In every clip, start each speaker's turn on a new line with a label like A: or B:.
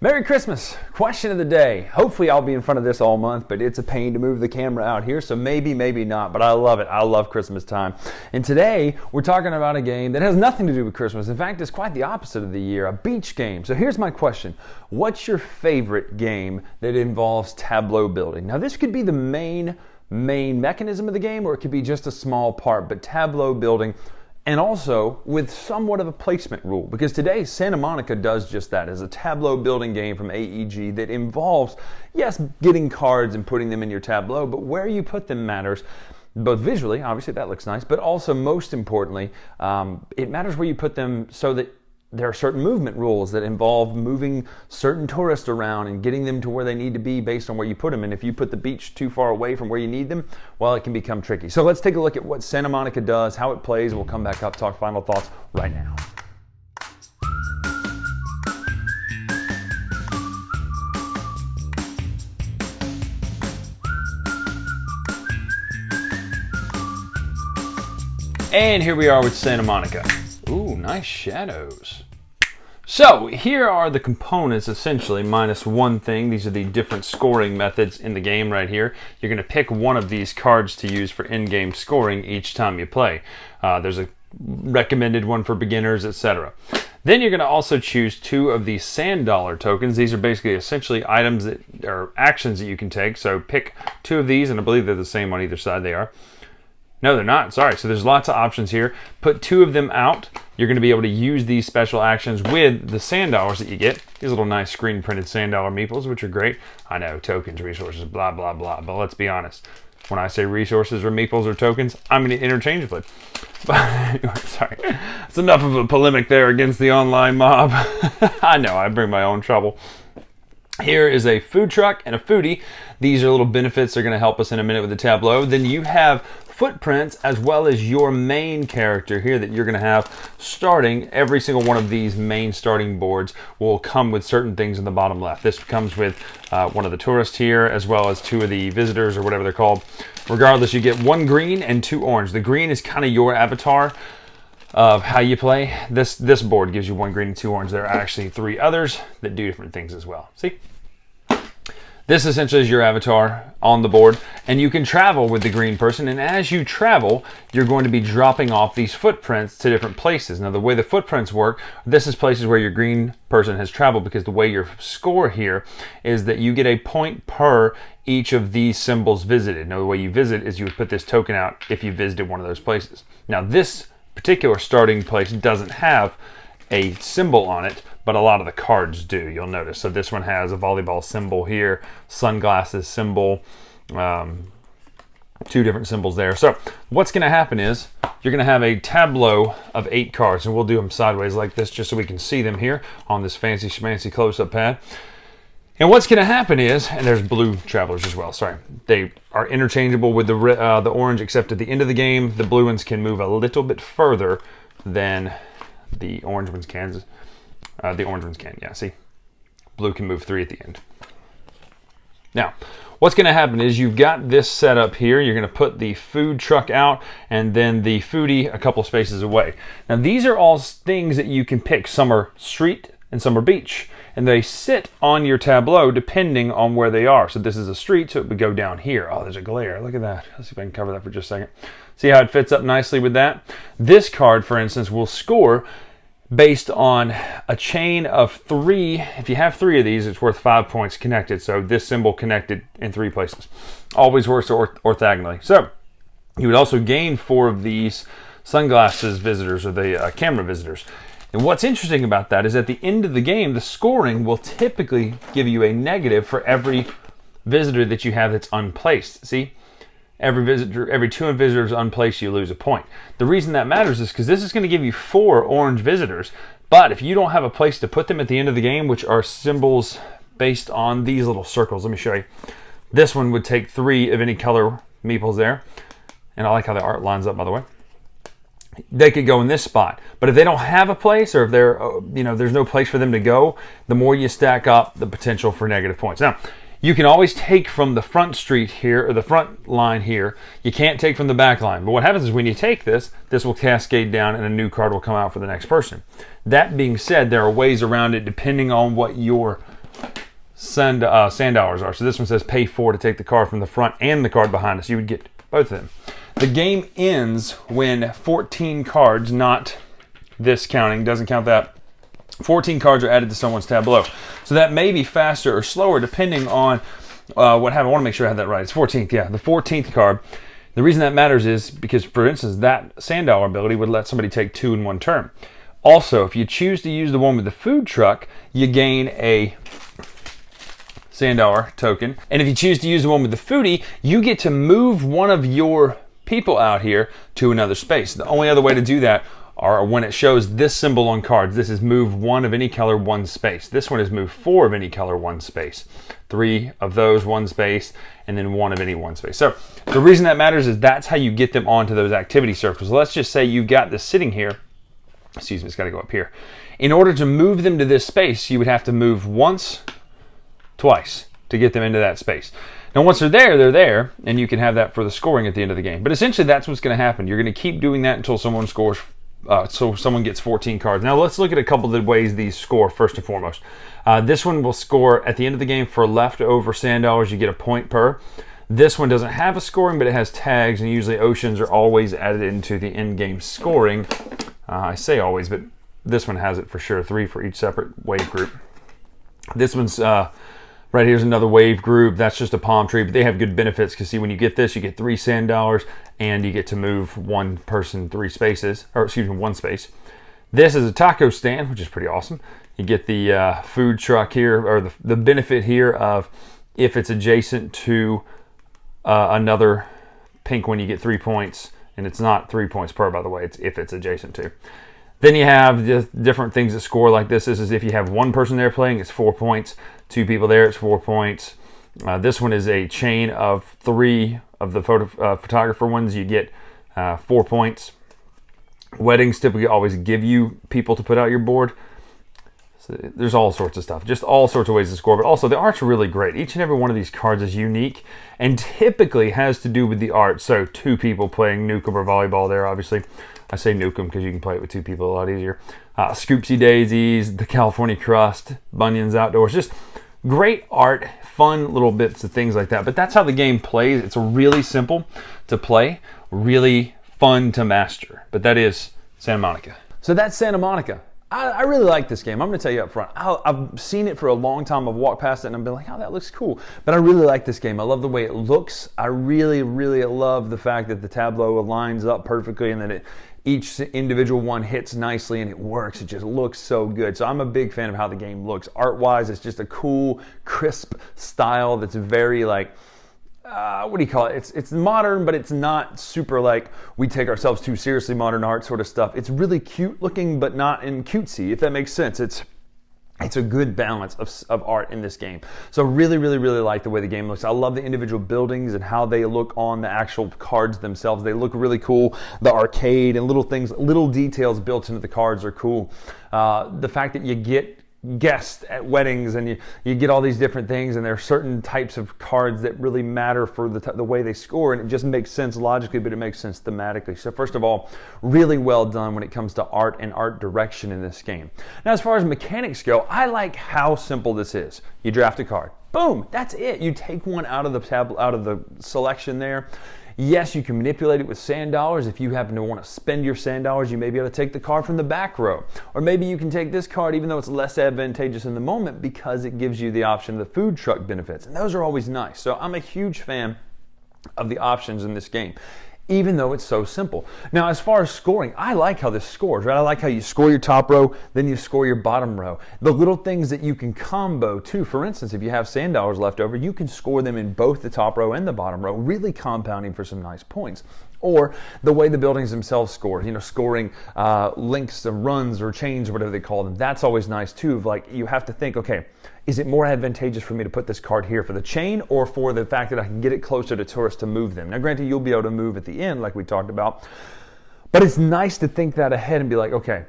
A: Merry Christmas! Question of the day. Hopefully I'll be in front of this all month, but it's a pain to move the camera out here, so maybe not, but I love it. I love Christmas time. And today, we're talking about a game that has nothing to do with Christmas. In fact, it's quite the opposite of the year, a beach game. So here's my question. What's your favorite game that involves tableau building? Now this could be the main mechanism of the game, or it could be just a small part, but tableau building, and also with somewhat of a placement rule, because today Santa Monica does just that. It's a tableau building game from AEG that involves, yes, getting cards and putting them in your tableau, but where you put them matters, both visually, obviously that looks nice, but also most importantly, it matters where you put them so that there are certain movement rules that involve moving certain tourists around and getting them to where they need to be based on where you put them. And if you put the beach too far away from where you need them, well, it can become tricky. So let's take a look at what Santa Monica does, how it plays, and we'll come back up, talk final thoughts right now. And here we are with Santa Monica. Ooh, nice shadows. So here are the components essentially, minus one thing. These are the different scoring methods in the game right here. You're going to pick one of these cards to use for in-game scoring each time you play. There's a recommended one for beginners, etc. Then you're going to also choose two of these sand dollar tokens. These are basically essentially items that are actions that you can take. So pick two of these, and I believe they're the same on either side. They are. No, they're not. Sorry. So there's lots of options here. Put two of them out. You're going to be able to use these special actions with the sand dollars that you get. These little nice screen printed sand dollar meeples, which are great. I know, tokens, resources, blah, blah, blah. But let's be honest. When I say resources or meeples or tokens, I mean it interchangeably. But anyway, sorry. It's enough of a polemic there against the online mob. I know, I bring my own trouble. Here is a food truck and a foodie. These are little benefits that are going to help us in a minute with the tableau. Then you have footprints as well as your main character here that you're going to have starting. Every single one of these main starting boards will come with certain things in the bottom left. This comes with one of the tourists here as well as two of the visitors or whatever they're called. Regardless, you get one green and two orange. The green is kind of your avatar of how you play. This board gives you one green and two orange. There are actually three others that do different things as well. See? This essentially is your avatar on the board, and you can travel with the green person, and as you travel, you're going to be dropping off these footprints to different places. Now, the way the footprints work, this is places where your green person has traveled, because the way your score here is that you get a point per each of these symbols visited. Now, the way you visit is you would put this token out if you visited one of those places. Now, this particular starting place doesn't have a symbol on it, but a lot of the cards do, you'll notice. So this one has a volleyball symbol here, sunglasses symbol, two different symbols there. So what's going to happen is you're going to have a tableau of 8 cards, and we'll do them sideways like this just so we can see them here on this fancy schmancy close-up pad. And what's going to happen is, and there's blue travelers as well, sorry. They are interchangeable with the orange, except at the end of the game, the blue ones can move a little bit further than the orange ones can. Yeah, see? Blue can move 3 at the end. Now, what's going to happen is you've got this set up here. You're going to put the food truck out and then the foodie a couple spaces away. Now, these are all things that you can pick. Some are street and some are beach. And they sit on your tableau depending on where they are. So this is a street, so it would go down here. Oh, there's a glare. Look at that. Let's see if I can cover that for just a second. See how it fits up nicely with that? This card, for instance, will score based on a chain of 3. If you have 3 of these, it's worth 5 points connected. So this symbol connected in 3 places. Always works orthogonally. So you would also gain 4 of these sunglasses visitors or the camera visitors. And what's interesting about that is at the end of the game, the scoring will typically give you a negative for every visitor that you have that's unplaced. See? Every 2 visitors unplaced, you lose a point. The reason that matters is because this is going to give you 4 orange visitors, but if you don't have a place to put them at the end of the game, which are symbols based on these little circles, let me show you. This one would take 3 of any color meeples there, and I like how the art lines up, by the way. They could go in this spot, but if they don't have a place, or if there's no place for them to go, the more you stack up, the potential for negative points. Now, you can always take from the front street here, or the front line here. You can't take from the back line. But what happens is when you take this will cascade down and a new card will come out for the next person. That being said, there are ways around it depending on what your sand dollars are. So this one says pay 4 to take the card from the front and the card behind us. You would get both of them. The game ends when 14 cards, not this counting, doesn't count that. 14 cards are added to someone's tableau. So that may be faster or slower depending on what happened. I want to make sure I have that right. It's 14th, yeah, the 14th card. The reason that matters is because, for instance, that sand dollar ability would let somebody take 2 in one turn. Also, if you choose to use the one with the food truck, you gain a sand dollar token. And if you choose to use the one with the foodie, you get to move one of your people out here to another space. The only other way to do that are when it shows this symbol on cards. This is move 1 of any color, 1 space. This one is move 4 of any color, 1 space. 3 of those, 1 space, and then 1 of any 1 space. So the reason that matters is that's how you get them onto those activity circles. Let's just say you got this sitting here. Excuse me, it's got to go up here. In order to move them to this space, you would have to move once, twice to get them into that space. Now, once they're there, and you can have that for the scoring at the end of the game. But essentially, that's what's going to happen. You're going to keep doing that until someone scores. So someone gets 14 cards. Now let's look at a couple of the ways these score first and foremost. This one will score at the end of the game for leftover sand dollars. You get a point per. This one doesn't have a scoring, but it has tags, and usually oceans are always added into the in-game scoring. I say always, but this one has it for sure. 3 for each separate wave group. This one's right here's another wave group. That's just a palm tree, but they have good benefits because see, when you get this, you get 3 sand dollars and you get to move 1 person 3 spaces, or excuse me, 1 space. This is a taco stand, which is pretty awesome. You get the food truck here, or the benefit here of if it's adjacent to another pink one, you get 3 points, and it's not 3 points per, by the way. It's if it's adjacent to. Then you have the different things that score like this. This is if you have 1 person there playing, it's 4 points. 2 people there, it's 4 points. This one is a chain of 3 of the photographer ones. You get 4 points. Weddings typically always give you people to put out your board. So there's all sorts of stuff, just all sorts of ways to score. But also the art's really great. Each and every one of these cards is unique and typically has to do with the art. So 2 people playing Nukem or volleyball there, obviously. I say Nukem because you can play it with 2 people a lot easier. Scoopsy Daisies, the California Crust, Bunyan's Outdoors, just great art, fun little bits of things like that. But that's how the game plays. It's really simple to play, really fun to master. But that is Santa Monica. So that's Santa Monica. I really like this game. I'm going to tell you up front. I've seen it for a long time. I've walked past it and I've been like, oh, that looks cool. But I really like this game. I love the way it looks. I really, really love the fact that the tableau lines up perfectly and that each individual one hits nicely and it works. It just looks so good. So I'm a big fan of how the game looks. Art-wise, it's just a cool, crisp style that's very like, what do you call it? It's modern, but it's not super like we take ourselves too seriously modern art sort of stuff. It's really cute looking, but not in cutesy, if that makes sense. It's a good balance of art in this game. So really, really, really like the way the game looks. I love the individual buildings and how they look on the actual cards themselves. They look really cool. The arcade and little things, little details built into the cards are cool. The fact that you get guests at weddings and you get all these different things, and there are certain types of cards that really matter for the way they score, and it just makes sense logically, but it makes sense thematically. So first of all, really well done when it comes to art and art direction in this game. Now as far as mechanics go, I like how simple this is. You draft a card, boom, that's it. You take one out of the selection there. Yes, you can manipulate it with sand dollars. If you happen to want to spend your sand dollars, you may be able to take the card from the back row. Or maybe you can take this card even though it's less advantageous in the moment because it gives you the option of the food truck benefits. And those are always nice. So I'm a huge fan of the options in this game, even though it's so simple. Now, as far as scoring, I like how this scores, right? I like how you score your top row, then you score your bottom row. The little things that you can combo too. For instance, if you have sand dollars left over, you can score them in both the top row and the bottom row, really compounding for some nice points. Or the way the buildings themselves score, scoring links or runs or chains or whatever they call them. That's always nice too. Like you have to think, okay, is it more advantageous for me to put this card here for the chain or for the fact that I can get it closer to tourists to move them? Now, granted, you'll be able to move at the end like we talked about, but it's nice to think that ahead and be like, okay,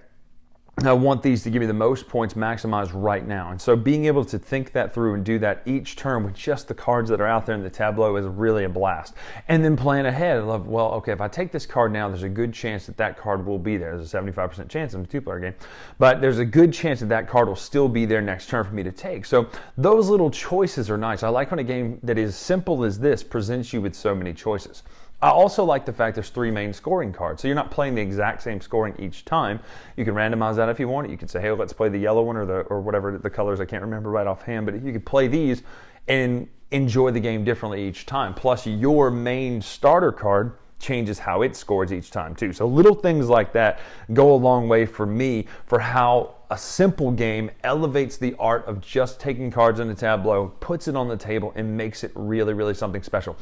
A: I want these to give me the most points maximized right now. And so being able to think that through and do that each turn with just the cards that are out there in the tableau is really a blast. And then plan ahead. I love, well, okay, if I take this card now, there's a good chance that that card will be there. There's a 75% chance in a two-player game. But there's a good chance that that card will still be there next turn for me to take. So those little choices are nice. I like when a game that is simple as this presents you with so many choices. I also like the fact there's 3 main scoring cards, so you're not playing the exact same scoring each time. You can randomize that if you want it. You can say, hey, let's play the yellow one or whatever the colors, I can't remember right offhand, but you could play these and enjoy the game differently each time. Plus, your main starter card changes how it scores each time too. So little things like that go a long way for me for how a simple game elevates the art of just taking cards in the tableau, puts it on the table, and makes it really, really something special.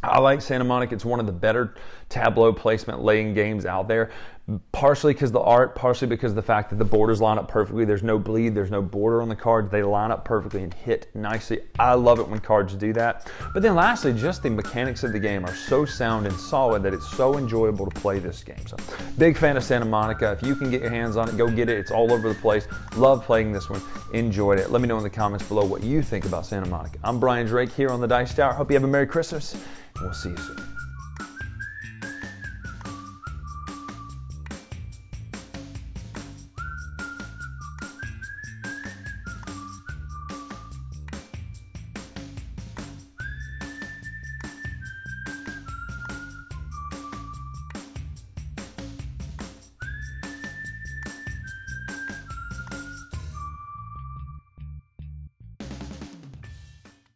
A: I like Santa Monica. It's one of the better tableau placement laying games out there, partially because the art, partially because of the fact that the borders line up perfectly. There's no bleed, there's no border on the cards. They line up perfectly and hit nicely. I love it when cards do that. But then lastly, just the mechanics of the game are so sound and solid that it's so enjoyable to play this game. So big fan of Santa Monica. If you can get your hands on it, go get it. It's all over the place. Love playing this one. Enjoyed it. Let me know in the comments below what you think about Santa Monica. I'm Bryan Drake here on the Dice Tower. Hope you have a Merry Christmas. We'll see you soon.